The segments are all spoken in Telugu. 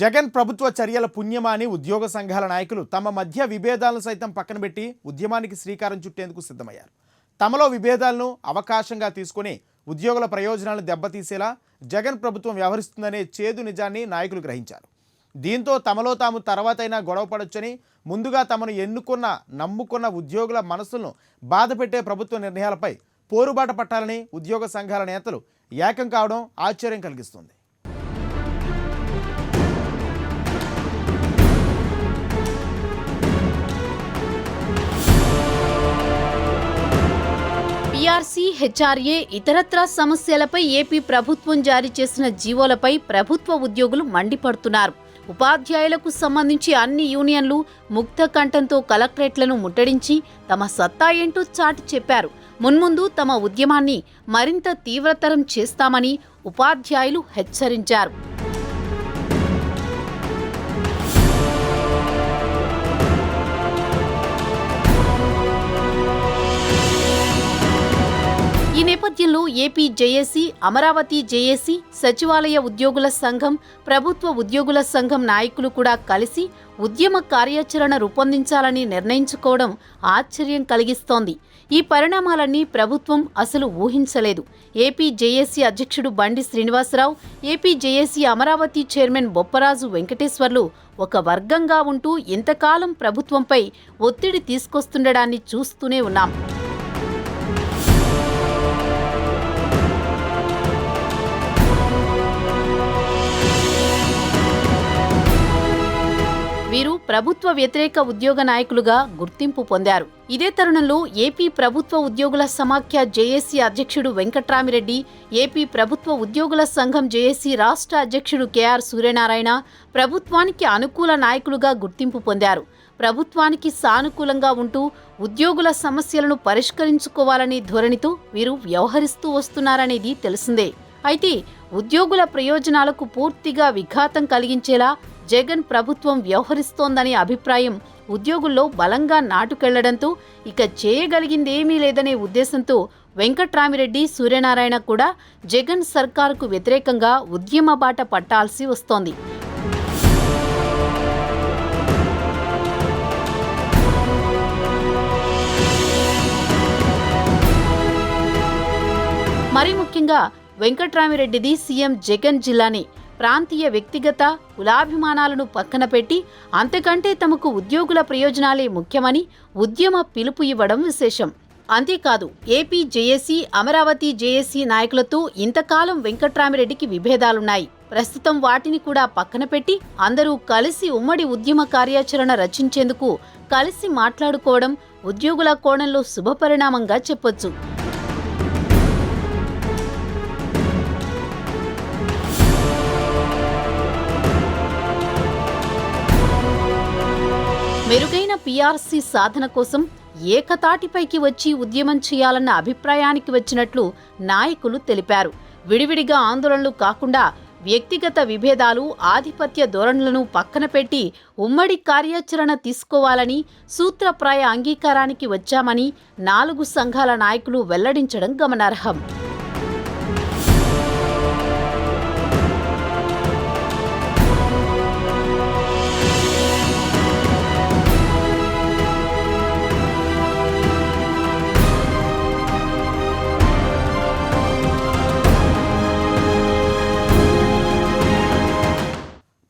జగన్ ప్రభుత్వ చర్యల పుణ్యమా అని ఉద్యోగ సంఘాల నాయకులు తమ మధ్య విభేదాలను సైతం పక్కన పెట్టి ఉద్యమానికి శ్రీకారం చుట్టేందుకు సిద్ధమయ్యారు. తమలో విభేదాలను అవకాశంగా తీసుకుని ఉద్యోగుల ప్రయోజనాలను దెబ్బతీసేలా జగన్ ప్రభుత్వం వ్యవహరిస్తుందనే చేదు నిజాన్ని నాయకులు గ్రహించారు. దీంతో తమలో తాము తర్వాతైనా గొడవపడొచ్చని, ముందుగా తమను నమ్ముకున్న ఉద్యోగుల మనసులను బాధపెట్టే ప్రభుత్వ నిర్ణయాలపై పోరుబాట పట్టాలని ఉద్యోగ సంఘాల నేతలు ఏకం కావడం ఆశ్చర్యం కలిగిస్తుంది. పీఆర్సీ, హెచ్ఆర్ఏ, ఇతరత్రా సమస్యలపై ఏపీ ప్రభుత్వం జారీ చేసిన జీవోలపై ప్రభుత్వ ఉద్యోగులు మండిపడుతున్నారు. ఉపాధ్యాయులకు సంబంధించి అన్ని యూనియన్లు ముక్త కంఠంతో కలెక్టరేట్లను ముట్టడించి తమ సత్తా ఏంటో చాటి చెప్పారు. మున్ముందు తమ ఉద్యమాన్ని మరింత తీవ్రతరం చేస్తామని ఉపాధ్యాయులు హెచ్చరించారు. ఈ నేపథ్యంలో ఏపీ జేఏసీ, అమరావతి జేఏసీ, సచివాలయ ఉద్యోగుల సంఘం, ప్రభుత్వ ఉద్యోగుల సంఘం నాయకులు కూడా కలిసి ఉద్యమ కార్యాచరణ రూపొందించాలని నిర్ణయించుకోవడం ఆశ్చర్యం కలిగిస్తోంది. ఈ పరిణామాలన్నీ ప్రభుత్వం అసలు ఊహించలేదు. ఏపీ జేఏసీ అధ్యక్షుడు Bandi Srinivasarao, AP JAC Amaravati chairman Bopparaju Venkateswarlu ఒక వర్గంగా ఉంటూ ఇంతకాలం ప్రభుత్వంపై ఒత్తిడి తీసుకొస్తుండడాన్ని చూస్తూనే ఉన్నాం. వీరు ప్రభుత్వ వ్యతిరేక ఉద్యోగ నాయకులుగా గుర్తింపు పొందారు. ఇదే తరుణంలో ఏపీ ప్రభుత్వ ఉద్యోగుల సమాఖ్య జేఏసీ అధ్యక్షుడు వెంకట్రామిరెడ్డి, ఏపీ ప్రభుత్వ ఉద్యోగుల సంఘం జేఏసీ రాష్ట్ర అధ్యక్షుడు కేఆర్ సూర్యనారాయణ ప్రభుత్వానికి అనుకూల నాయకులుగా గుర్తింపు పొందారు. ప్రభుత్వానికి సానుకూలంగా ఉంటూ ఉద్యోగుల సమస్యలను పరిష్కరించుకోవాలనే ధోరణితో వీరు వ్యవహరిస్తూ వస్తున్నారనేది తెలిసిందే. అయితే ఉద్యోగుల ప్రయోజనాలకు పూర్తిగా విఘాతం కలిగించేలా జగన్ ప్రభుత్వం వ్యవహరిస్తోందనే అభిప్రాయం ఉద్యోగుల్లో బలంగా నాటుకెళ్లడంతో ఇక చేయగలిగిందేమీ లేదనే ఉద్దేశంతో వెంకట్రామిరెడ్డి, సూర్యనారాయణ కూడా జగన్ సర్కారుకు వ్యతిరేకంగా ఉద్యమ బాట పట్టాల్సి వస్తోంది. మరీ ముఖ్యంగా వెంకట్రామిరెడ్డిది సీఎం జగన్ జిల్లానే. ప్రాంతీయ వ్యక్తిగత కులాభిమానాలను పక్కన పెట్టి అంతకంటే తమకు ఉద్యోగుల ప్రయోజనాలే ముఖ్యమని ఉద్యమ పిలుపు ఇవ్వడం విశేషం. అంతేకాదు, ఏపీ జేఏసీ, అమరావతి జేఏసీ నాయకులతో ఇంతకాలం వెంకట్రామిరెడ్డికి విభేదాలున్నాయి. ప్రస్తుతం వాటిని కూడా పక్కన పెట్టి అందరూ కలిసి ఉమ్మడి ఉద్యమ కార్యాచరణ రచించేందుకు కలిసి మాట్లాడుకోవడం ఉద్యోగుల కోణంలో శుభపరిణామంగా చెప్పొచ్చు. మెరుగైన పీఆర్సీ సాధన కోసం ఏకతాటిపైకి వచ్చి ఉద్యమం చేయాలన్న అభిప్రాయానికి వచ్చినట్లు నాయకులు తెలిపారు. విడివిడిగా ఆందోళనలు కాకుండా వ్యక్తిగత విభేదాలు, ఆధిపత్య ధోరణులను పక్కన పెట్టి ఉమ్మడి కార్యాచరణ తీసుకోవాలని సూత్రప్రాయ అంగీకారానికి వచ్చామని 4 సంఘాల నాయకులు వెల్లడించడం గమనార్హం.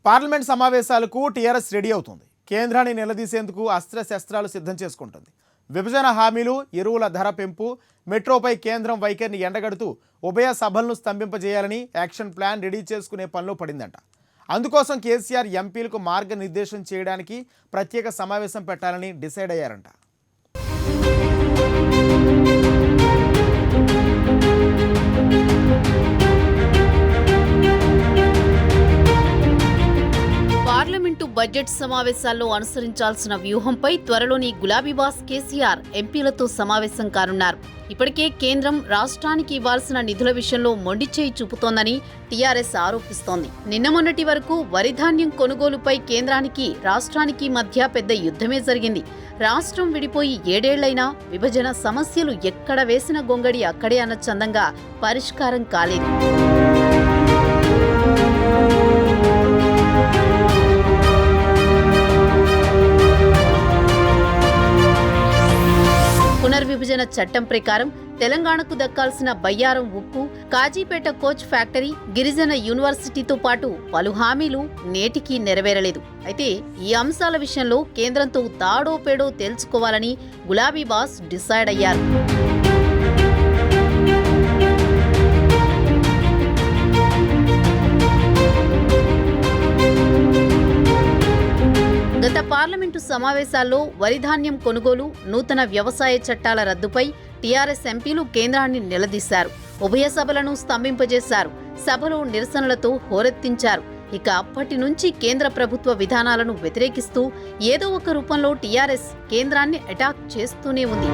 పార్లమెంట్ సమావేశాలకు టీఆర్ఎస్ రెడీ అవుతుంది. కేంద్రాన్ని నిలదీసేందుకు అస్త్రశస్త్రాలు సిద్ధం చేసుకుంటుంది. విభజన హామీలు, ఎరువుల ధర పెంపు, మెట్రోపై కేంద్రం వైఖరిని ఎండగడుతూ ఉభయ సభలను స్తంభింపజేయాలని యాక్షన్ ప్లాన్ రెడీ చేసుకునే పనిలో పడిందంట. అందుకోసం కేసీఆర్ ఎంపీలకు మార్గనిర్దేశం చేయడానికి ప్రత్యేక సమావేశం పెట్టాలని డిసైడ్ అయ్యారంట. పార్లమెంటు బడ్జెట్ సమావేశాల్లో అనుసరించాల్సిన వ్యూహంపై త్వరలోని గులాబీ బాస్ కేసీఆర్ ఎంపీలతో సమావేశం కానున్నారు. ఇప్పటికే కేంద్రం రాష్ట్రానికి ఇవ్వాల్సిన నిధుల విషయంలో మొండిచేయి చూపుతోందని టీఆర్ఎస్ ఆరోపిస్తోంది. నిన్న మొన్నటి వరకు వరిధాన్యం కొనుగోలుపై కేంద్రానికి, రాష్ట్రానికి మధ్య పెద్ద యుద్ధమే జరిగింది. రాష్ట్రం విడిపోయి 7 ఏళ్లైనా విభజన సమస్యలు ఎక్కడ వేసిన గొంగడి అక్కడే అన్న చందంగా పరిష్కారం కాలేదు. విభజన చట్టం ప్రకారం తెలంగాణకు దక్కాల్సిన బయ్యారం ఉక్కు, కాజీపేట కోచ్ ఫ్యాక్టరీ, గిరిజన యూనివర్సిటీతో పాటు పలు హామీలు నేటికీ నెరవేరలేదు. అయితే ఈ అంశాల విషయంలో కేంద్రంతో తాడో పేడో తేల్చుకోవాలని గులాబీ బాస్ డిసైడ్ అయ్యారు. గత పార్లమెంటు సమావేశాల్లో వరిధాన్యం కొనుగోలు, నూతన వ్యవసాయ చట్టాల రద్దుపై టీఆర్ఎస్ ఎంపీలు కేంద్రాన్ని నిలదీశారు. ఉభయ సభలను స్తంభింపజేశారు. సభలో నిరసనలతో హోరెత్తించారు. ఇక అప్పటి నుంచి కేంద్ర ప్రభుత్వ విధానాలను వ్యతిరేకిస్తూ ఏదో ఒక రూపంలో టీఆర్ఎస్ కేంద్రాన్ని అటాక్ చేస్తూనే ఉంది.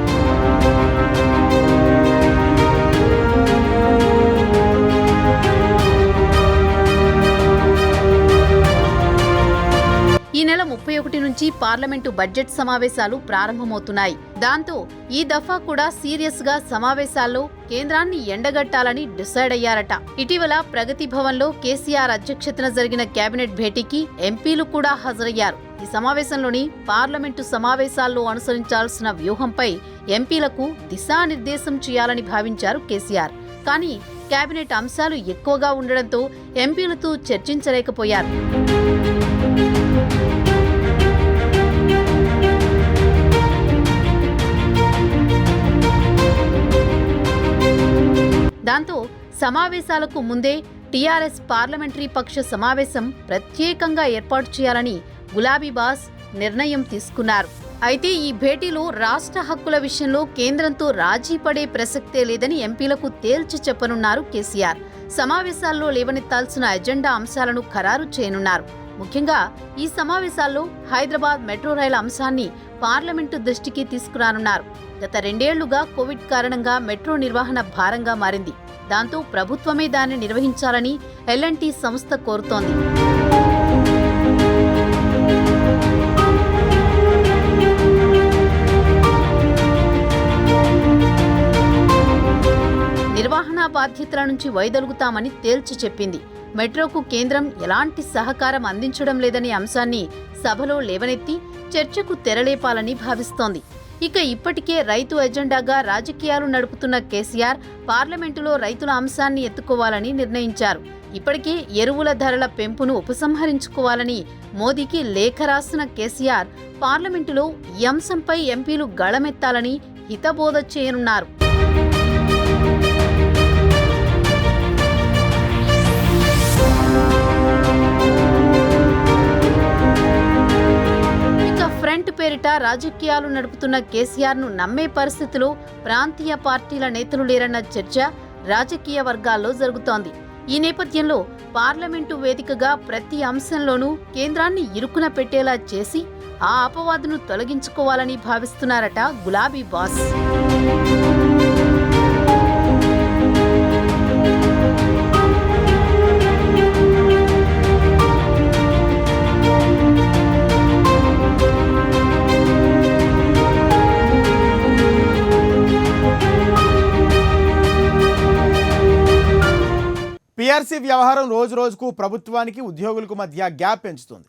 ఈ నెల 31 నుంచి పార్లమెంటు బడ్జెట్ సమావేశాలు ప్రారంభమవుతున్నాయి. దాంతో ఈ దఫా కూడా సీరియస్ గా సమావేశాల్లో కేంద్రాన్ని ఎండగట్టాలని డిసైడ్ అయ్యారట. ఇటీవల ప్రగతి భవన్లో కేసీఆర్ అధ్యక్షతన జరిగిన కేబినెట్ భేటీకి ఎంపీలు కూడా హాజరయ్యారు. ఈ సమావేశంలోని పార్లమెంటు సమావేశాల్లో అనుసరించాల్సిన వ్యూహంపై ఎంపీలకు దిశానిర్దేశం చేయాలని భావించారు కేసీఆర్. కానీ కేబినెట్ అంశాలు ఎక్కువగా ఉండడంతో ఎంపీలతో చర్చించలేకపోయారు. దాంతో సమావేశాలకు ముందే టీఆర్ఎస్ పార్లమెంటరీ పక్ష సమావేశం ప్రత్యేకంగా ఏర్పాటు చేయాలని గులాబీ బాస్ నిర్ణయం తీసుకున్నారు. అయితే ఈ భేటీలో రాష్ట్ర హక్కుల విషయంలో కేంద్రంతో రాజీ పడే ప్రసక్తే లేదని ఎంపీలకు తేల్చి చెప్పనున్నారు కేసీఆర్. సమావేశాల్లో లేవనెత్తాల్సిన ఎజెండా అంశాలను ఖరారు చేయనున్నారు. ముఖ్యంగా ఈ సమావేశాల్లో హైదరాబాద్ మెట్రో రైలు అంశాన్ని పార్లమెంటు దృష్టికి తీసుకురానున్నారు. గత 2 ఏళ్లుగా కోవిడ్ కారణంగా మెట్రో నిర్వహణ భారంగా మారింది. దాంతో ప్రభుత్వమే దాన్ని నిర్వహించాలని L&T సంస్థ కోరుతోంది. నిర్వహణ బాధ్యతల నుంచి వైదొలుగుతామని తేల్చి చెప్పింది. మెట్రోకు కేంద్రం ఎలాంటి సహకారం అందించడం లేదనే అంశాన్ని సభలో లేవనెత్తి చర్చకు తెరలేపాలని భావిస్తోంది. ఇక ఇప్పటికే రైతు ఎజెండాగా రాజకీయాలు నడుపుతున్న కేసీఆర్ పార్లమెంటులో రైతుల అంశాన్ని ఎత్తుకోవాలని నిర్ణయించారు. ఇప్పటికే ఎరువుల ధరల పెంపును ఉపసంహరించుకోవాలని మోదీకి లేఖ రాసిన కేసీఆర్ పార్లమెంటులో ఈ అంశంపై ఎంపీలు గళమెత్తాలని హితబోధ చేయనున్నారు. ఫ్రంట్ పేరిట రాజకీయాలు నడుపుతున్న కేసీఆర్ను నమ్మే పరిస్థితిలో ప్రాంతీయ పార్టీల నేతలు లేరన్న చర్చ రాజకీయ వర్గాల్లో జరుగుతోంది. ఈ నేపథ్యంలో పార్లమెంటు వేదికగా ప్రతి అంశంలోనూ కేంద్రాన్ని ఇరుకున పెట్టేలా చేసి ఆ అపవాదును తొలగించుకోవాలని భావిస్తున్నారట గులాబీ బాస్. పీఆర్సీ వ్యవహారం రోజు రోజుకు ప్రభుత్వానికి ఉద్యోగులకు మధ్య గ్యాప్ పెంచుతుంది.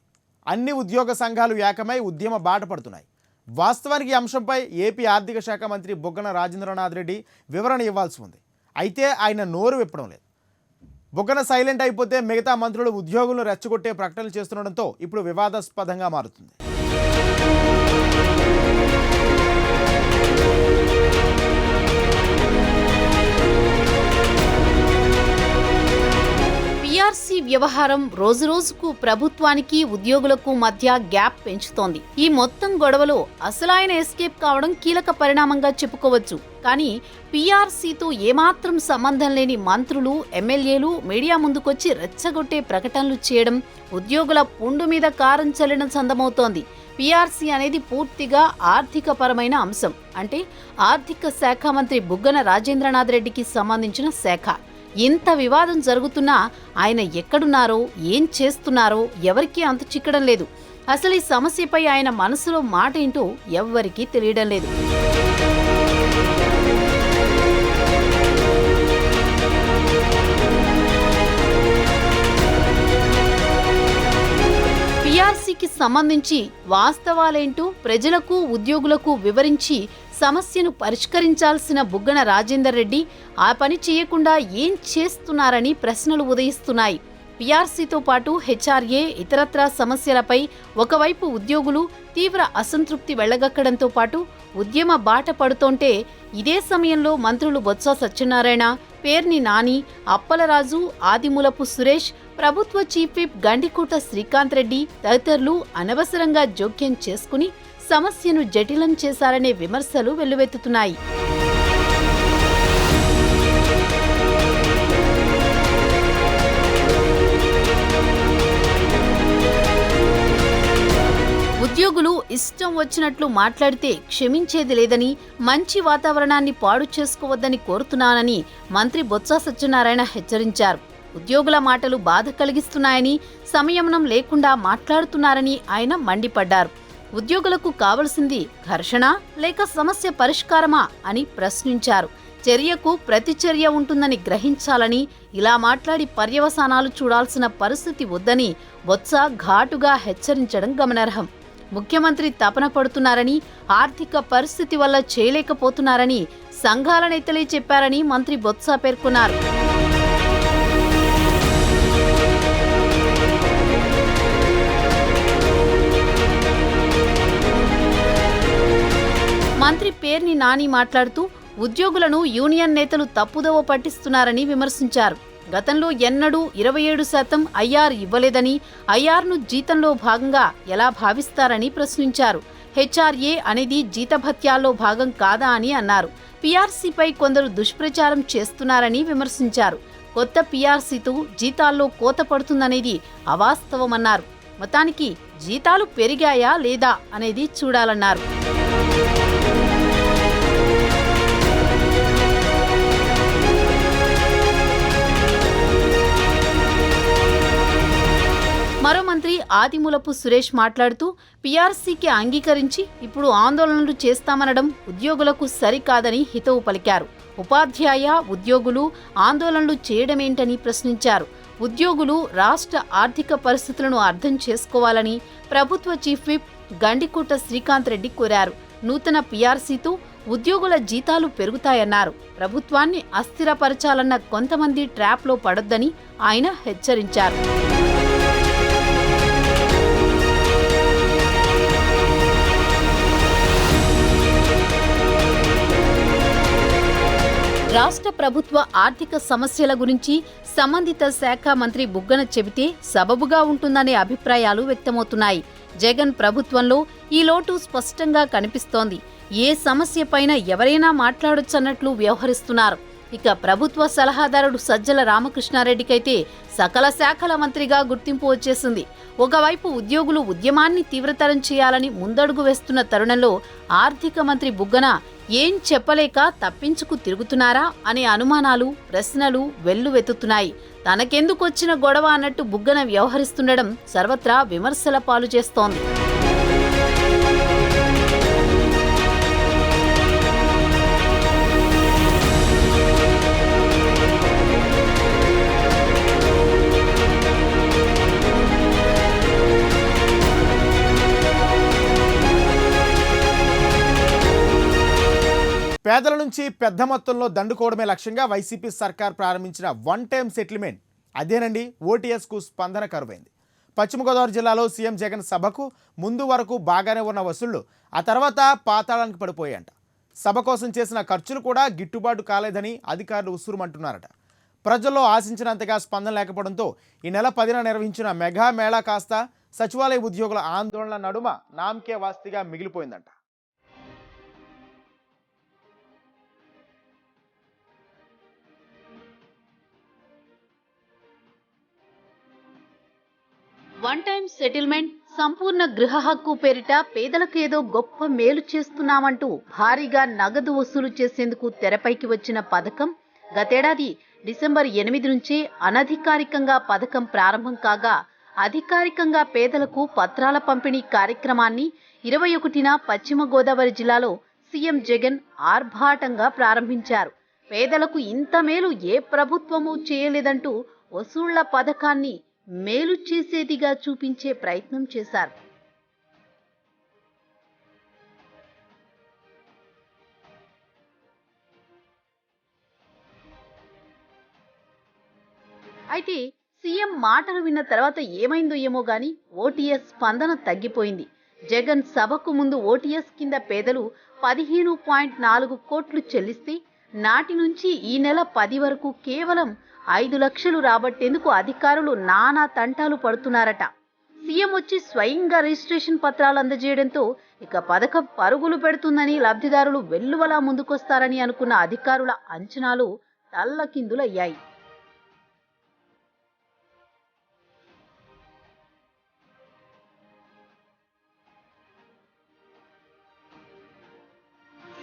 అన్ని ఉద్యోగ సంఘాలు ఏకమై ఉద్యమ బాట పడుతున్నాయి. వాస్తవానికి ఈ అంశంపై ఏపీ ఆర్థిక శాఖ మంత్రి బుగ్గన రాజేంద్రనాథ్ రెడ్డి వివరణ ఇవ్వాల్సి ఉంది. అయితే ఆయన నోరు విప్పడం లేదు. బుగ్గన సైలెంట్ అయిపోతే మిగతా మంత్రులు ఉద్యోగులను రెచ్చగొట్టే ప్రకటనలు చేస్తుండడంతో ఇప్పుడు వివాదాస్పదంగా మారుతుంది. పీఆర్సీ వ్యవహారం రోజురోజుకు ప్రభుత్వానికి ఉద్యోగులకు మధ్య గ్యాప్ పెంచుతోంది. ఈ మొత్తం గొడవలో అసలైన ఎస్కేప్ కావడం కీలక పరిణామంగా చెప్పుకోవచ్చు. కానీ పీఆర్సీతో ఏమాత్రం సంబంధం లేని మంత్రులు, ఎమ్మెల్యేలు మీడియా ముందుకొచ్చి రెచ్చగొట్టే ప్రకటనలు చేయడం ఉద్యోగుల పుండు మీద కారం చల్లిన చందమవుతోంది. పీఆర్సీ అనేది పూర్తిగా ఆర్థికపరమైన అంశం. అంటే ఆర్థిక శాఖ మంత్రి బుగ్గన రాజేంద్రనాథ్ రెడ్డికి సంబంధించిన శాఖ. ఇంత వివాదం జరుగుతున్నా ఆయన ఎక్కడున్నారో, ఏం చేస్తున్నారో ఎవరికీ అంతు చిక్కడం లేదు. అసలు ఈ సమస్యపై ఆయన మనసులో మాట ఏంటో ఎవ్వరికీ తెలియడం లేదు. పీఆర్సీకి సంబంధించి వాస్తవాలేంటూ ప్రజలకు, ఉద్యోగులకు వివరించి సమస్యను పరిష్కరించాల్సిన బుగ్గన రాజేందర్ రెడ్డి ఆ పని చేయకుండా ఏం చేస్తున్నారని ప్రశ్నలు ఉదయిస్తున్నాయి. పీఆర్సీతో పాటు హెచ్ఆర్ఏ ఇతరత్రా సమస్యలపై ఒకవైపు ఉద్యోగులు తీవ్ర అసంతృప్తి వెళ్లగక్కడంతో పాటు ఉద్యమ బాట పడుతోంటే ఇదే సమయంలో మంత్రులు బొత్స సత్యనారాయణ, పేర్ని నాని, అప్పలరాజు, ఆదిమూలపు సురేష్, ప్రభుత్వ చీఫ్ విప్ గండికోట శ్రీకాంత్ రెడ్డి తదితరులు అనవసరంగా జోక్యం చేసుకుని సమస్యను జటిలం చేశారనే విమర్శలు వెల్లువెత్తుతున్నాయి. ఉద్యోగులు ఇష్టం వచ్చినట్లు మాట్లాడితే క్షమించేది లేదని, మంచి వాతావరణాన్ని పాడు చేసుకోవద్దని కోరుతున్నానని మంత్రి బొత్స సత్యనారాయణ హెచ్చరించారు. ఉద్యోగుల మాటలు బాధ కలిగిస్తున్నాయని, సంయమనం లేకుండా మాట్లాడుతున్నారని ఆయన మండిపడ్డారు. ఉద్యోగులకు కావలసింది ఘర్షణ లేక సమస్య పరిష్కారమా అని ప్రశ్నించారు. చర్యకు ప్రతిచర్య ఉంటుందని గ్రహించాలని, ఇలా మాట్లాడి పర్యవసానాలు చూడాల్సిన పరిస్థితి వద్దని బొత్స ఘాటుగా హెచ్చరించడం గమనార్హం. ముఖ్యమంత్రి తపన పడుతున్నారని, ఆర్థిక పరిస్థితి వల్ల చేయలేకపోతున్నారని సంఘాల నేతలే చెప్పారని మంత్రి బొత్స పేర్కొన్నారు. మంత్రి పేర్ని నాని మాట్లాడుతూ ఉద్యోగులను యూనియన్ నేతలు తప్పుదోవ పట్టిస్తున్నారని విమర్శించారు. గతంలో ఎన్నడూ 27% ఐఆర్ ఇవ్వలేదని, ఐఆర్ను జీతంలో భాగంగా ఎలా భావిస్తారని ప్రశ్నించారు. హెచ్ఆర్ఏ అనేది జీతభత్యాల్లో భాగం కాదా అని అన్నారు. పీఆర్సీపై కొందరు దుష్ప్రచారం చేస్తున్నారని విమర్శించారు. కొత్త పీఆర్సీతో జీతాల్లో కోత పడుతుందనేది అవాస్తవమన్నారు. మొత్తానికి జీతాలు పెరిగాయా లేదా అనేది చూడాలన్నారు. మరో మంత్రి ఆదిమూలపు సురేష్ మాట్లాడుతూ పీఆర్సీకి అంగీకరించి ఇప్పుడు ఆందోళనలు చేస్తామనడం ఉద్యోగులకు సరికాదని హితవు పలికారు. ఉపాధ్యాయ ఉద్యోగులు ఆందోళనలు చేయడమేంటని ప్రశ్నించారు. ఉద్యోగులు రాష్ట్ర ఆర్థిక పరిస్థితులను అర్థం చేసుకోవాలని ప్రభుత్వ చీఫ్ విప్ గండికోట శ్రీకాంత్ రెడ్డి కోరారు. నూతన పీఆర్సీతో ఉద్యోగుల జీతాలు పెరుగుతాయన్నారు. ప్రభుత్వాన్ని అస్థిరపరచాలన్న కొంతమంది ట్రాప్లో పడొద్దని ఆయన హెచ్చరించారు. రాష్ట్ర ప్రభుత్వ ఆర్థిక సమస్యల గురించి సంబంధిత శాఖ మంత్రి బుగ్గన చెబితే సబబుగా ఉంటుందనే అభిప్రాయాలు వ్యక్తమవుతున్నాయి. జగన్ ప్రభుత్వంలో ఈ లోటు స్పష్టంగా కనిపిస్తోంది. ఏ సమస్యపైన ఎవరైనా మాట్లాడొచ్చన్నట్లు వ్యవహరిస్తున్నారు. ఇక ప్రభుత్వ సలహాదారుడు సజ్జల రామకృష్ణారెడ్డికైతే సకల శాఖల మంత్రిగా గుర్తింపు వచ్చేసింది. ఒకవైపు ఉద్యోగులు ఉద్యమాన్ని తీవ్రతరం చేయాలని ముందడుగు వేస్తున్న తరుణంలో ఆర్థిక మంత్రి బుగ్గన ఏం చెప్పలేక తప్పించుకు తిరుగుతున్నారా అనే అనుమానాలు, ప్రశ్నలు వెల్లువెత్తుతున్నాయి. తనకెందుకొచ్చిన గొడవ అన్నట్టు బుగ్గన వ్యవహరిస్తుండడం సర్వత్రా విమర్శల పాలు చేస్తోంది. పేదల నుంచి పెద్ద మొత్తంలో దండుకోవడమే లక్ష్యంగా వైసీపీ సర్కార్ ప్రారంభించిన వన్ టైం సెటిల్మెంట్ అదేనండి ఓటీఎస్కు స్పందన కరువైంది. పశ్చిమ గోదావరి జిల్లాలో సీఎం జగన్ సభకు ముందు వరకు బాగానే ఉన్న వసూళ్లు ఆ తర్వాత పాతాళానికి పడిపోయాయంట. సభ కోసం చేసిన ఖర్చులు కూడా గిట్టుబాటు కాలేదని అధికారులు ఉసురుమంటున్నారట. ప్రజల్లో ఆశించినంతగా స్పందన లేకపోవడంతో ఈ నెల 10న నిర్వహించిన మెగా మేళా కాస్త సచివాలయ ఉద్యోగుల ఆందోళన నడుమ నామకే వాస్తిగా మిగిలిపోయిందంట. వన్ టైం సెటిల్మెంట్, సంపూర్ణ గృహ హక్కు పేరిట పేదలకేదో గొప్ప మేలు చేస్తున్నామంటూ భారీగా నగదు వసూలు చేసేందుకు తెరపైకి వచ్చిన పథకం గతేడాది డిసెంబర్ 8 నుంచే అనధికారికంగా పథకం ప్రారంభం కాగా, అధికారికంగా పేదలకు పత్రాల పంపిణీ కార్యక్రమాన్ని 21న పశ్చిమ గోదావరి జిల్లాలో సీఎం జగన్ ఆర్భాటంగా ప్రారంభించారు. పేదలకు ఇంత మేలు ఏ ప్రభుత్వమూ చేయలేదంటూ వసూళ్ల పథకాన్ని మేలు చేసేదిగా చూపించే ప్రయత్నం చేశారు. అయితే సీఎం మాటలు విన్న తర్వాత ఏమైందో ఏమో గాని ఓటీఎస్ స్పందన తగ్గిపోయింది. జగన్ సభకు ముందు ఓటీఎస్ కింద పేదలు 15.4 కోట్లు చెల్లిస్తే నాటి నుంచి ఈ నెల 10 వరకు కేవలం 5 లక్షలు రాబట్టేందుకు అధికారులు నానా తంటాలు పడుతున్నారట. సీఎం వచ్చి స్వయంగా రిజిస్ట్రేషన్ పత్రాలు అందజేయడంతో ఇక పథకం పరుగులు పెడుతుందని, లబ్ధిదారులు వెల్లువలా ముందుకొస్తారని అనుకున్న అధికారుల అంచనాలు తల్లకిందులయ్యాయి.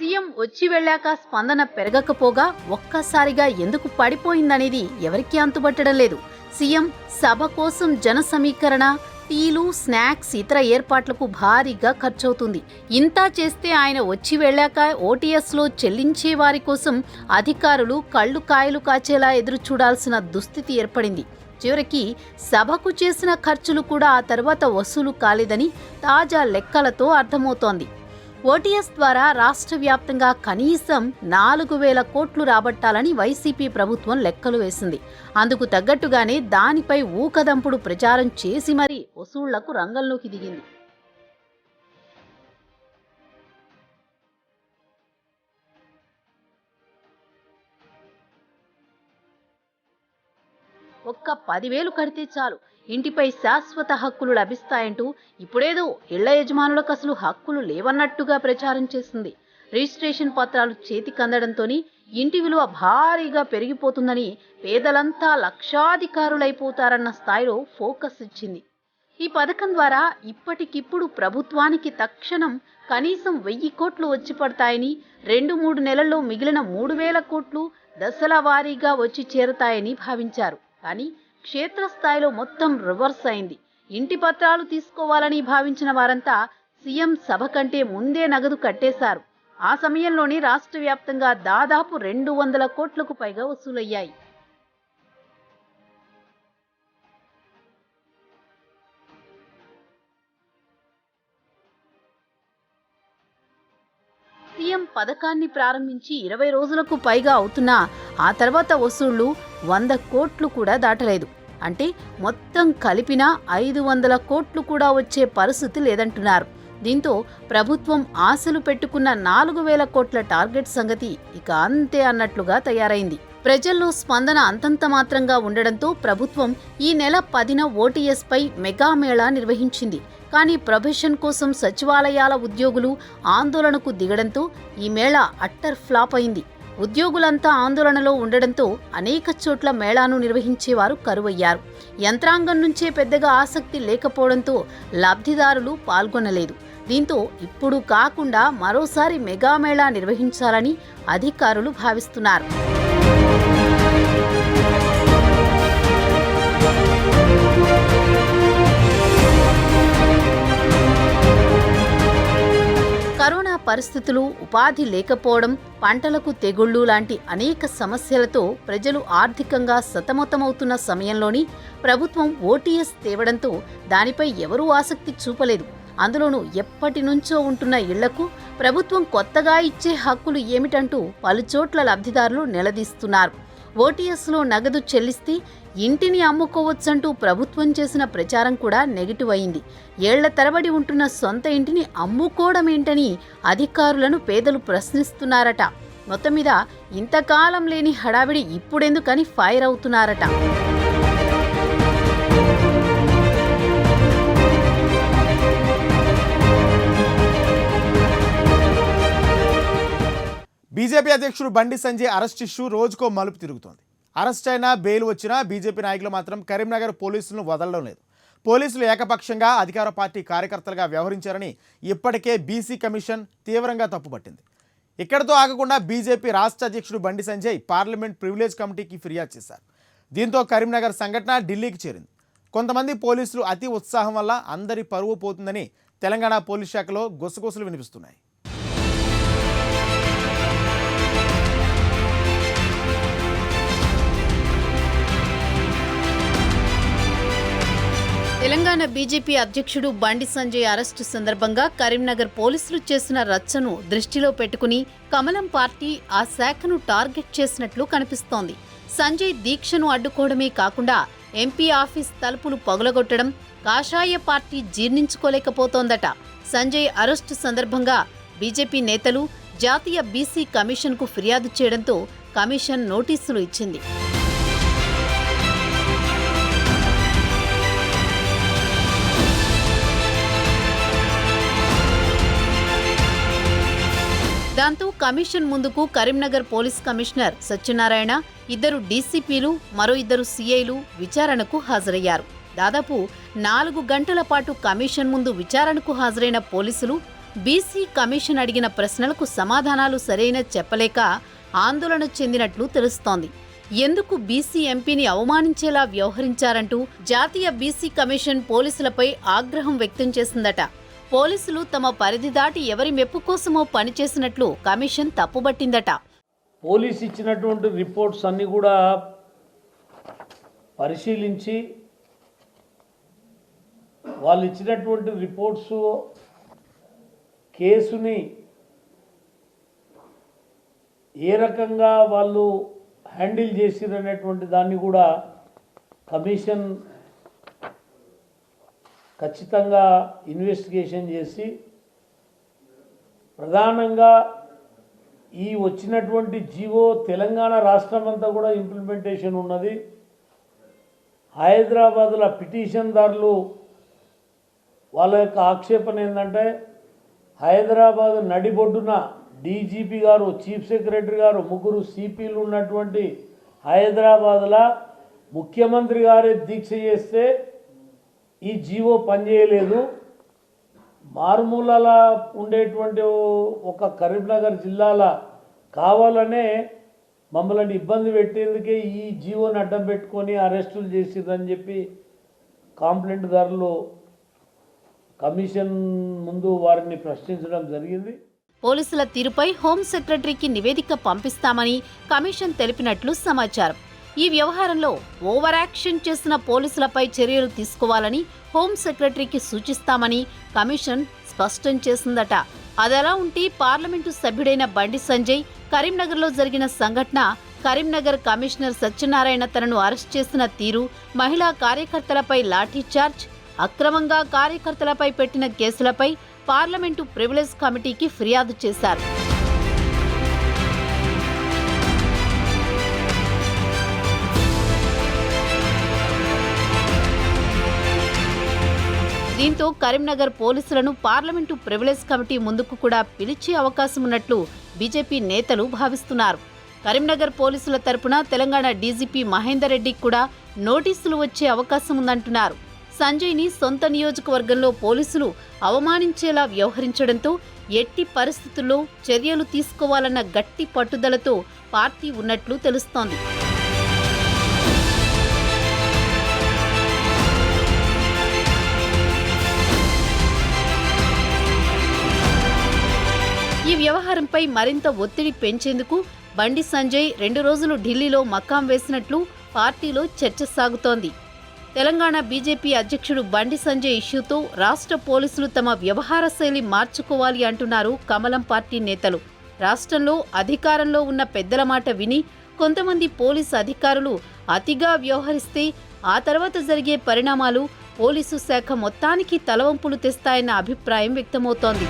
సీఎం వచ్చి వెళ్ళాక స్పందన పెరగకపోగా ఒక్కసారిగా ఎందుకు పడిపోయిందనేది ఎవరికీ అంతుబట్టడం లేదు. సీఎం సభ కోసం జన సమీకరణ, టీలు, స్నాక్స్, ఇతర ఏర్పాట్లకు భారీగా ఖర్చవుతుంది. ఇంతా చేస్తే ఆయన వచ్చి వెళ్ళాక ఓటీఎస్లో చెల్లించే వారి కోసం అధికారులు కళ్ళు కాయలు కాచేలా ఎదురు చూడాల్సిన దుస్థితి ఏర్పడింది. చివరికి సభకు చేసిన ఖర్చులు కూడా ఆ తర్వాత వసూలు కాలేదని తాజా లెక్కలతో అర్థమవుతోంది. ఓటీఎస్ ద్వారా రాష్ట్ర వ్యాప్తంగా కనీసం 4,000 కోట్లు రాబట్టాలని వైసీపీ ప్రభుత్వం లెక్కలు వేసింది. అందుకు తగ్గట్టుగానే దానిపై ఊకదంపుడు ప్రచారం చేసి మరీ వసూళ్లకు రంగంలోకి దిగింది. ఒక్క 10,000 కడితే చాలు ఇంటిపై శాశ్వత హక్కులు లభిస్తాయంటూ ఇప్పుడేదో ఇళ్ల యజమానులకు అసలు హక్కులు లేవన్నట్టుగా ప్రచారం చేసింది. రిజిస్ట్రేషన్ పత్రాలు చేతికందడంతోని ఇంటి విలువ భారీగా పెరిగిపోతుందని, పేదలంతా లక్షాధికారులైపోతారన్న స్థాయిలో ఫోకస్ ఇచ్చింది. ఈ పథకం ద్వారా ఇప్పటికిప్పుడు ప్రభుత్వానికి తక్షణం కనీసం 1,000 కోట్లు వచ్చి పడతాయని, 2-3 నెలల్లో మిగిలిన 3,000 కోట్లు దశల వారీగా వచ్చి చేరతాయని భావించారు. కానీ క్షేత్రస్థాయిలో మొత్తం రివర్స్ అయింది. ఇంటి పత్రాలు తీసుకోవాలని భావించిన వారంతా సీఎం సభ కంటే ముందే నగదు కట్టేశారు. ఆ సమయంలోనే రాష్ట్ర వ్యాప్తంగా దాదాపు 200 కోట్లకు పైగా వసూలయ్యాయి. సీఎం పథకాన్ని ప్రారంభించి 20 రోజులకు పైగా అవుతున్నా ఆ తర్వాత వసూళ్లు 100 కోట్లు కూడా దాటలేదు. అంటే మొత్తం కలిపినా 500 కోట్లు కూడా వచ్చే పరిస్థితి లేదంటున్నారు. దీంతో ప్రభుత్వం ఆశలు పెట్టుకున్న 4,000 కోట్ల టార్గెట్ సంగతి ఇక అంతే అన్నట్లుగా తయారైంది. ప్రజల్లో స్పందన అంతంత మాత్రంగా ఉండడంతో ప్రభుత్వం ఈ నెల 10న ఓటీఎస్పై మెగా మేళా నిర్వహించింది. కానీ ప్రొఫెషన్ కోసం సచివాలయాల ఉద్యోగులు ఆందోళనకు దిగడంతో ఈ మేళా అట్టర్ ఫ్లాప్ అయింది. ఉద్యోగులంతా ఆందోళనలో ఉండడంతో అనేక చోట్ల మేళాను నిర్వహించేవారు కరువయ్యారు. యంత్రాంగం నుంచే పెద్దగా ఆసక్తి లేకపోవడంతో లబ్ధిదారులు పాల్గొనలేదు. దీంతో ఇప్పుడు కాకుండా మరోసారి మెగా మేళా నిర్వహించాలని అధికారులు భావిస్తున్నారు. కరోనా పరిస్థితులు, ఉపాధి లేకపోవడం, పంటలకు తెగుళ్లు లాంటి అనేక సమస్యలతో ప్రజలు ఆర్థికంగా సతమతమవుతున్న సమయంలోని ప్రభుత్వం ఓటీఎస్ తేవడంతో దానిపై ఎవరూ ఆసక్తి చూపలేదు. అందులోనూ ఎప్పటి నుంచో ఉంటున్న ఇళ్లకు ప్రభుత్వం కొత్తగా ఇచ్చే హక్కులు ఏమిటంటూ పలుచోట్ల లబ్ధిదారులు నిలదీస్తున్నారు. ఓటీఎస్లో నగదు చెల్లిస్తే ఇంటిని అమ్ముకోవచ్చంటూ ప్రభుత్వం చేసిన ప్రచారం కూడా నెగిటివ్ అయింది. ఏళ్ల తరబడి ఉంటున్న సొంత ఇంటిని అమ్ముకోవడమేంటని అధికారులను పేదలు ప్రశ్నిస్తున్నారట. మొత్తం మీద ఇంతకాలం లేని హడావిడి ఇప్పుడెందుకని ఫైర్ అవుతున్నారట. బీజేపీ అధ్యక్షుడు బండి సంజయ్ అరెస్ట్ ఇష్యూ రోజుకో మలుపు తిరుగుతోంది. అరెస్ట్ అయినా బెయిల్ వచ్చినా బీజేపీ నాయకులు మాత్రం కరీంనగర్ పోలీసులను వదలడం లేదు. పోలీసులు ఏకపక్షంగా అధికార పార్టీ కార్యకర్తలుగా వ్యవహరించారని ఇప్పటికే బీసీ కమిషన్ తీవ్రంగా తప్పుపట్టింది. ఇక్కడితో ఆగకుండా బీజేపీ రాష్ట్ర అధ్యక్షుడు బండి సంజయ్ పార్లమెంట్ ప్రివిలేజ్ కమిటీకి ఫిర్యాదు చేశారు. దీంతో కరీంనగర్ సంఘటన ఢిల్లీకి చేరింది. కొంతమంది పోలీసులు అతి ఉత్సాహం వల్ల అందరి పరువు పోతుందని తెలంగాణ పోలీస్ శాఖలో గుసగుసలు వినిపిస్తున్నాయి. తెలంగాణ బీజేపీ అధ్యక్షుడు బండి సంజయ్ అరెస్టు సందర్భంగా కరీంనగర్ పోలీసులు చేసిన రచ్చను దృష్టిలో పెట్టుకుని కమలం పార్టీ ఆ శాఖను టార్గెట్ చేసినట్లు కనిపిస్తోంది. సంజయ్ దీక్షను అడ్డుకోవడమే కాకుండా ఎంపీ ఆఫీస్ తలుపులు పగులగొట్టడం కాషాయ పార్టీ జీర్ణించుకోలేకపోతోందట. సంజయ్ అరెస్టు సందర్భంగా బీజేపీ నేతలు జాతీయ బీసీ కమిషన్కు ఫిర్యాదు చేయడంతో కమిషన్ నోటీసులు ఇచ్చింది. దాంతో కమిషన్ ముందుకు కరీంనగర్ పోలీస్ కమిషనర్ సత్యనారాయణ, 2 డీసీపీలు, మరో 2 సీఐలు విచారణకు హాజరయ్యారు. దాదాపు 4 గంటల పాటు కమిషన్ ముందు విచారణకు హాజరైన పోలీసులు బీసీ కమిషన్ అడిగిన ప్రశ్నలకు సమాధానాలు సరైన చెప్పలేక ఆందోళన చెందినట్లు తెలుస్తోంది. ఎందుకు బీసీ ఎంపీని అవమానించేలా వ్యవహరించారంటూ జాతీయ బీసీ కమిషన్ పోలీసులపై ఆగ్రహం వ్యక్తం చేసిందట. పోలీసులు తమ పరిధి దాటి ఎవరి మెప్పు కోసమో పనిచేసినట్లు కమిషన్ తప్పుబట్టిందట. పోలీసు ఇచ్చినటువంటి రిపోర్ట్స్ అన్నీ కూడా పరిశీలించి వాళ్ళు ఇచ్చినటువంటి రిపోర్ట్స్ కేసుని ఏ రకంగా వాళ్ళు హ్యాండిల్ చేసిరనేటువంటి దాన్ని కూడా కమిషన్ ఖచ్చితంగా ఇన్వెస్టిగేషన్ చేసి ప్రధానంగా ఈ వచ్చినటువంటి జీవో తెలంగాణ రాష్ట్రం అంతా కూడా ఇంప్లిమెంటేషన్ ఉన్నది. హైదరాబాద్లో పిటిషన్దారులు వాళ్ళ యొక్క ఆక్షేపణ ఏంటంటే హైదరాబాద్ నడిబొడ్డున డీజీపీ గారు, చీఫ్ సెక్రటరీ గారు, 3 సిపిలు ఉన్నటువంటి హైదరాబాద్లో ముఖ్యమంత్రి గారే దీక్ష చేస్తే ఈ జీవో పనిచేయలేదు. మారుమూలలా ఉండేటువంటి ఒక కరీంనగర్ జిల్లాల కావాలనే మమ్మల్ని ఇబ్బంది పెట్టేందుకే ఈ జీవోని అడ్డం పెట్టుకొని అరెస్టులు చేసిరని చెప్పి కంప్లైంట్దారులు కమిషన్ ముందు వారిని ప్రశ్నించడం జరిగింది. పోలీసుల తీరుపై హోం సెక్రటరీకి నివేదిక పంపిస్తామని కమిషన్ తెలిపినట్లు సమాచారం. ఈ వ్యవహారంలో ఓవర్ యాక్షన్ చేసిన పోలీసులపై చర్యలు తీసుకోవాలని హోం సెక్రటరీకి సూచిస్తామని కమిషన్ స్పష్టం చేసిందట. అదలా ఉంటే పార్లమెంటు సభ్యుడైన బండి సంజయ్ కరీంనగర్లో జరిగిన సంఘటన, కరీంనగర్ కమిషనర్ సత్యనారాయణ తనను అరెస్ట్ చేసిన తీరు, మహిళా కార్యకర్తలపై లాఠీచార్జ్, అక్రమంగా కార్యకర్తలపై పెట్టిన కేసులపై పార్లమెంటు ప్రివిలేజ్ కమిటీకి ఫిర్యాదు చేశారు. దీంతో కరీంనగర్ పోలీసులను పార్లమెంటు ప్రివిలేజ్ కమిటీ ముందుకు కూడా పిలిచే అవకాశం ఉన్నట్లు బీజేపీ నేతలు భావిస్తున్నారు. కరీంనగర్ పోలీసుల తరపున తెలంగాణ డీజీపీ మహేందర్ రెడ్డికి కూడా నోటీసులు వచ్చే అవకాశం ఉందంటున్నారు. సంజయ్ని సొంత నియోజకవర్గంలో పోలీసులు అవమానించేలా వ్యవహరించడంతో ఎట్టి పరిస్థితుల్లో చర్యలు తీసుకోవాలన్న గట్టి పట్టుదలతో పార్టీ ఉన్నట్లు తెలుస్తోంది. ఈ వ్యవహారంపై మరింత ఒత్తిడి పెంచేందుకు బండి సంజయ్ 2 రోజులు ఢిల్లీలో మకాం వేసినట్లు పార్టీలో చర్చ సాగుతోంది. తెలంగాణ బీజేపీ అధ్యక్షుడు బండి సంజయ్ ఇష్యూతో రాష్ట్ర పోలీసులు తమ వ్యవహార శైలి మార్చుకోవాలి అంటున్నారు కమలం పార్టీ నేతలు. రాష్ట్రంలో అధికారంలో ఉన్న పెద్దల మాట విని కొంతమంది పోలీసు అధికారులు అతిగా వ్యవహరిస్తే ఆ తర్వాత జరిగే పరిణామాలు పోలీసు శాఖ మొత్తానికి తలవంపులు తెస్తాయన్న అభిప్రాయం వ్యక్తమవుతోంది.